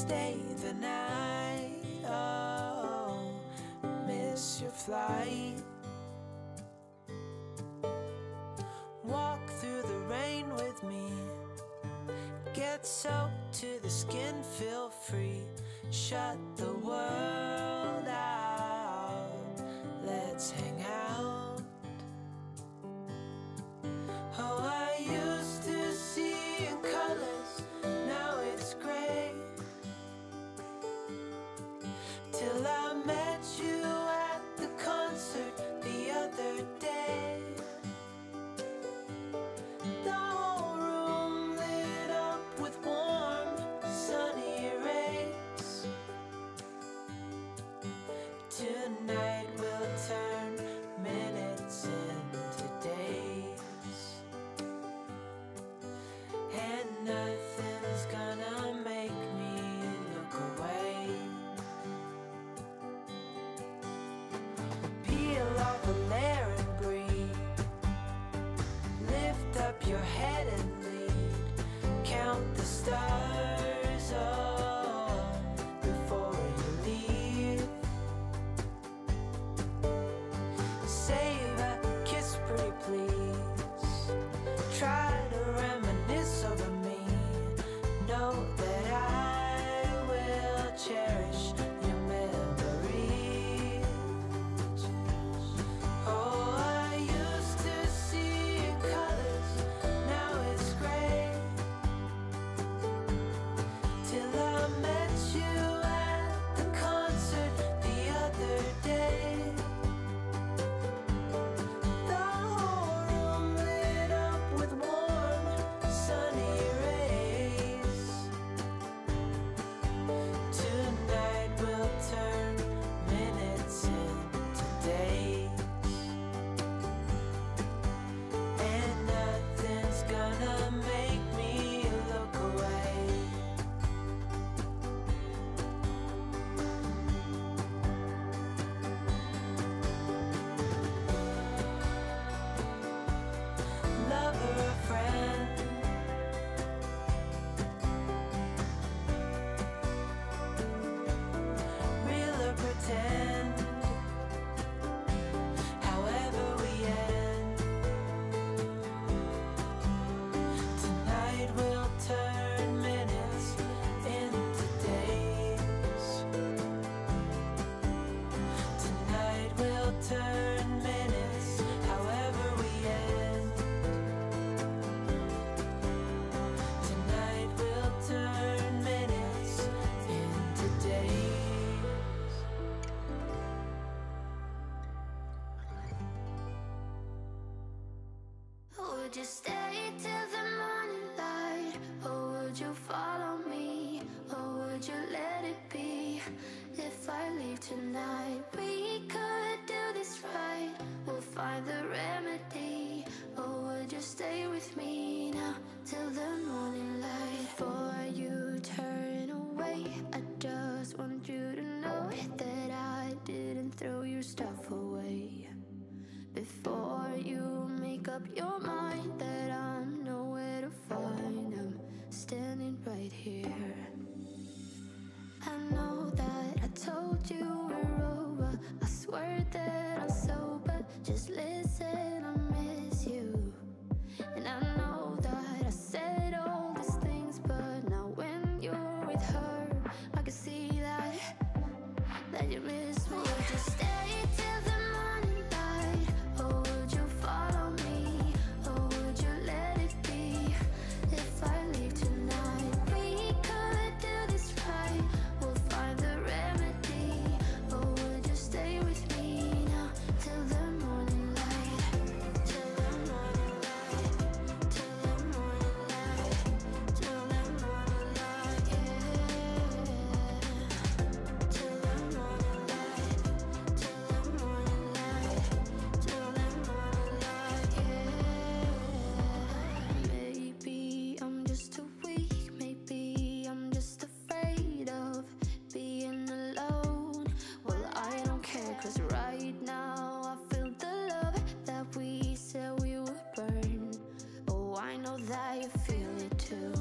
stay the night. Oh, miss your flight. Walk through the rain with me. Get soaked to the skin, feel free. Shut the world out. Let's hang out. Oh, I used to see in colors, now it's gray. Till I met you at the concert the other day. The whole room lit up with warm, sunny rays. Tonight we'll turn minutes into days, and nothing's gonna make me look away. Peel off a layer and breathe. Lift up your head and lead. Count the stars before you leave. Save a kiss, pretty please. Try to reminisce over me. Know that I will cherish your memories. Oh, I used to see in colors, now it's gray. Till I met you at the concert the other day. The whole room lit up with warm, sunny rays. Tonight we'll turn minutes into days, and nothing's gonna make me look away. Lover or friend, real or pretend, however we end. Tonight we'll turn minutes into days. Tonight we'll turn minutes, however we end. Tonight we'll turn minutes into days. Would you stay till the morning light? Or would you follow me? Or would you let it be? If I leave tonight, we could do this right. We'll find the remedy. Or would you stay with me now till the morning light? Before you turn away, I just want you to know that I didn't throw your stuff away. Before you make up your mind that I'm nowhere to find, I'm standing right here. I know that I told you we're over. I swear that I'm sober. Just listen, I miss you. And I know that I said all these things, but now when you're with her, I can see that you miss me. Would you stay till the morning light? Or would you follow me? Or would you let it be? If I leave tonight, we could do this right. We'll find the remedy. Or would you stay with me now till the morning light? Till the morning light. Till the morning light. Till the morning light, yeah. Till the morning light. Till the morning light. Till the morning light, yeah. Maybe I'm just too weak. Maybe I'm just afraid of being alone. Well, I don't care, 'cause right now I feel the love that we said we would burn. Oh, I know that you feel it too.